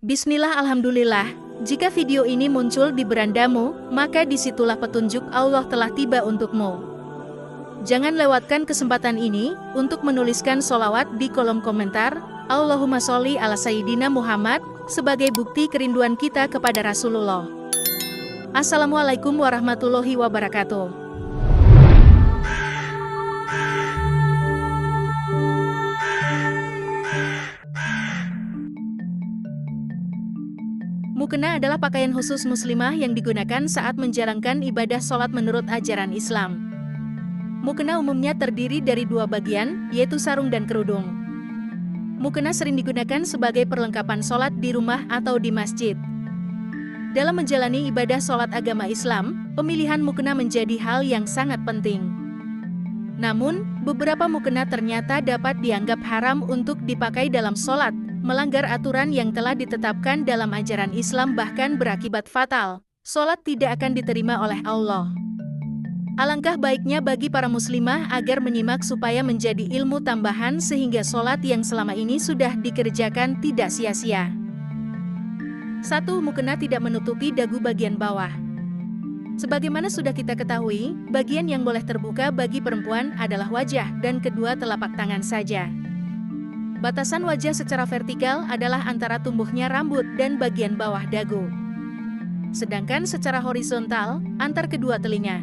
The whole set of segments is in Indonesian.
Bismillah, alhamdulillah. Jika video ini muncul di berandamu, maka disitulah petunjuk Allah telah tiba untukmu. Jangan lewatkan kesempatan ini untuk menuliskan sholawat di kolom komentar, Allahumma sholli ala Sayyidina Muhammad, sebagai bukti kerinduan kita kepada Rasulullah. Assalamualaikum warahmatullahi wabarakatuh. Mukena adalah pakaian khusus muslimah yang digunakan saat menjalankan ibadah sholat menurut ajaran Islam. Mukena umumnya terdiri dari dua bagian, yaitu sarung dan kerudung. Mukena sering digunakan sebagai perlengkapan sholat di rumah atau di masjid. Dalam menjalani ibadah sholat agama Islam, pemilihan mukena menjadi hal yang sangat penting. Namun, beberapa mukena ternyata dapat dianggap haram untuk dipakai dalam sholat, melanggar aturan yang telah ditetapkan dalam ajaran Islam, bahkan berakibat fatal. Sholat tidak akan diterima oleh Allah. Alangkah baiknya bagi para muslimah agar menyimak supaya menjadi ilmu tambahan sehingga sholat yang selama ini sudah dikerjakan tidak sia-sia. 1. Mukena tidak menutupi dagu bagian bawah. Sebagaimana sudah kita ketahui, bagian yang boleh terbuka bagi perempuan adalah wajah dan kedua telapak tangan saja. Batasan wajah secara vertikal adalah antara tumbuhnya rambut dan bagian bawah dagu. Sedangkan secara horizontal, antar kedua telinga.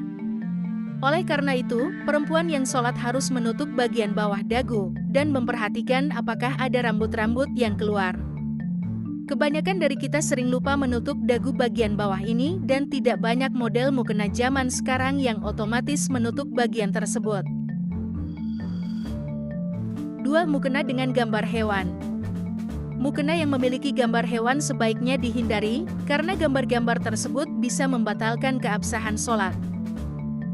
Oleh karena itu, perempuan yang sholat harus menutup bagian bawah dagu, dan memperhatikan apakah ada rambut-rambut yang keluar. Kebanyakan dari kita sering lupa menutup dagu bagian bawah ini, dan tidak banyak model mukena zaman sekarang yang otomatis menutup bagian tersebut. 2. Mukena dengan gambar hewan. Mukena yang memiliki gambar hewan sebaiknya dihindari, karena gambar-gambar tersebut bisa membatalkan keabsahan sholat.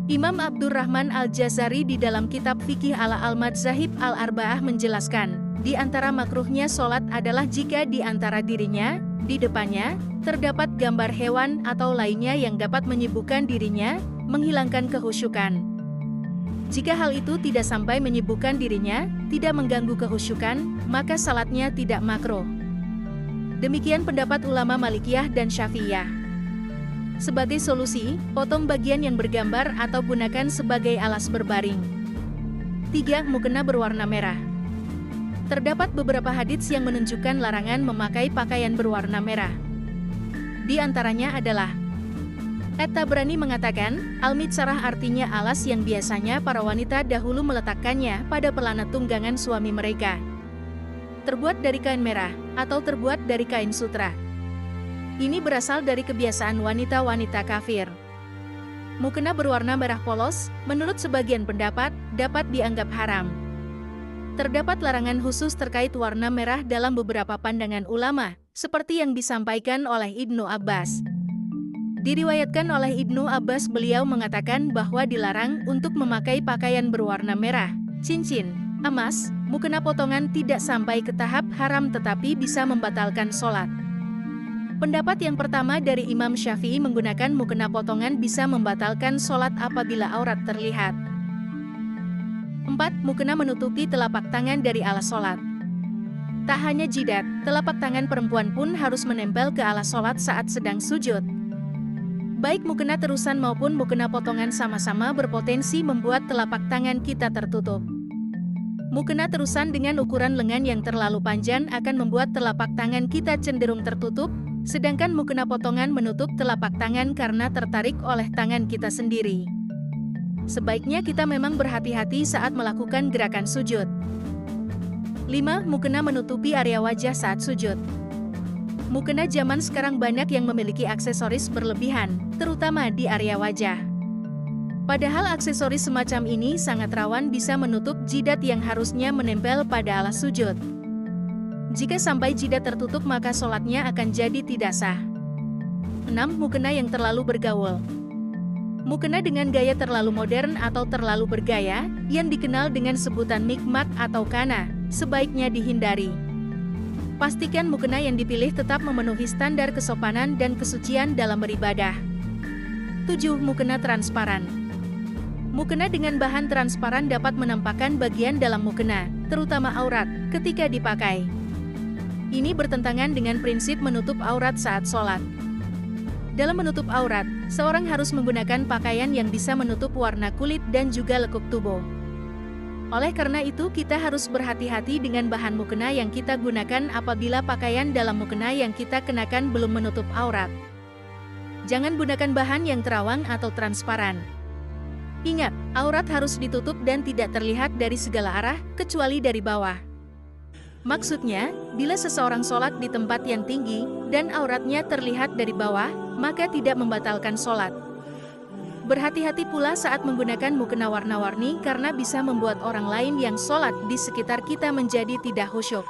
Imam Abdurrahman Al-Jazari di dalam kitab Fikih ala Al-Madzahib Al-Arba'ah menjelaskan, di antara makruhnya sholat adalah jika di antara dirinya, di depannya, terdapat gambar hewan atau lainnya yang dapat menyibukkan dirinya, menghilangkan kehusyukan. Jika hal itu tidak sampai menyibukkan dirinya, tidak mengganggu kehusyukan, maka salatnya tidak makruh. Demikian pendapat ulama Malikiyah dan Syafi'iyah. Sebagai solusi, potong bagian yang bergambar atau gunakan sebagai alas berbaring. 3. Mukena berwarna merah. Terdapat beberapa hadits yang menunjukkan larangan memakai pakaian berwarna merah. Di antaranya adalah At-Tabrani mengatakan, Al-Mitsarah artinya alas yang biasanya para wanita dahulu meletakkannya pada pelana tunggangan suami mereka. Terbuat dari kain merah, atau terbuat dari kain sutra. Ini berasal dari kebiasaan wanita-wanita kafir. Mukena berwarna merah polos, menurut sebagian pendapat, dapat dianggap haram. Terdapat larangan khusus terkait warna merah dalam beberapa pandangan ulama, seperti yang disampaikan oleh Ibnu Abbas. Diriwayatkan oleh Ibnu Abbas, beliau mengatakan bahwa dilarang untuk memakai pakaian berwarna merah, cincin, emas, mukena potongan tidak sampai ke tahap haram tetapi bisa membatalkan sholat. Pendapat yang pertama dari Imam Syafi'i menggunakan mukena potongan bisa membatalkan sholat apabila aurat terlihat. 4. Mukena menutupi telapak tangan dari alas sholat. Tak hanya jidat, telapak tangan perempuan pun harus menempel ke alas sholat saat sedang sujud. Baik mukena terusan maupun mukena potongan sama-sama berpotensi membuat telapak tangan kita tertutup. Mukena terusan dengan ukuran lengan yang terlalu panjang akan membuat telapak tangan kita cenderung tertutup, sedangkan mukena potongan menutup telapak tangan karena tertarik oleh tangan kita sendiri. Sebaiknya kita memang berhati-hati saat melakukan gerakan sujud. 5. Mukena menutupi area wajah saat sujud. Mukena zaman sekarang banyak yang memiliki aksesoris berlebihan, terutama di area wajah. Padahal aksesoris semacam ini sangat rawan bisa menutup jidat yang harusnya menempel pada alas sujud. Jika sampai jidat tertutup maka sholatnya akan jadi tidak sah. 6. Mukena yang terlalu bergaul. Mukena dengan gaya terlalu modern atau terlalu bergaya, yang dikenal dengan sebutan mikmak atau kana, sebaiknya dihindari. Pastikan mukena yang dipilih tetap memenuhi standar kesopanan dan kesucian dalam beribadah. 7. Mukena transparan. Mukena dengan bahan transparan dapat menampakkan bagian dalam mukena, terutama aurat, ketika dipakai. Ini bertentangan dengan prinsip menutup aurat saat sholat. Dalam menutup aurat, seorang harus menggunakan pakaian yang bisa menutup warna kulit dan juga lekuk tubuh. Oleh karena itu, kita harus berhati-hati dengan bahan mukena yang kita gunakan apabila pakaian dalam mukena yang kita kenakan belum menutup aurat. Jangan gunakan bahan yang terawang atau transparan. Ingat, aurat harus ditutup dan tidak terlihat dari segala arah, kecuali dari bawah. Maksudnya, bila seseorang sholat di tempat yang tinggi, dan auratnya terlihat dari bawah, maka tidak membatalkan sholat. Berhati-hati pula saat menggunakan mukena warna-warni karena bisa membuat orang lain yang sholat di sekitar kita menjadi tidak khusyuk.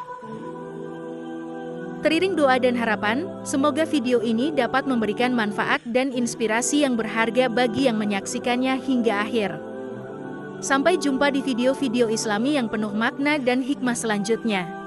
Teriring doa dan harapan, semoga video ini dapat memberikan manfaat dan inspirasi yang berharga bagi yang menyaksikannya hingga akhir. Sampai jumpa di video-video Islami yang penuh makna dan hikmah selanjutnya.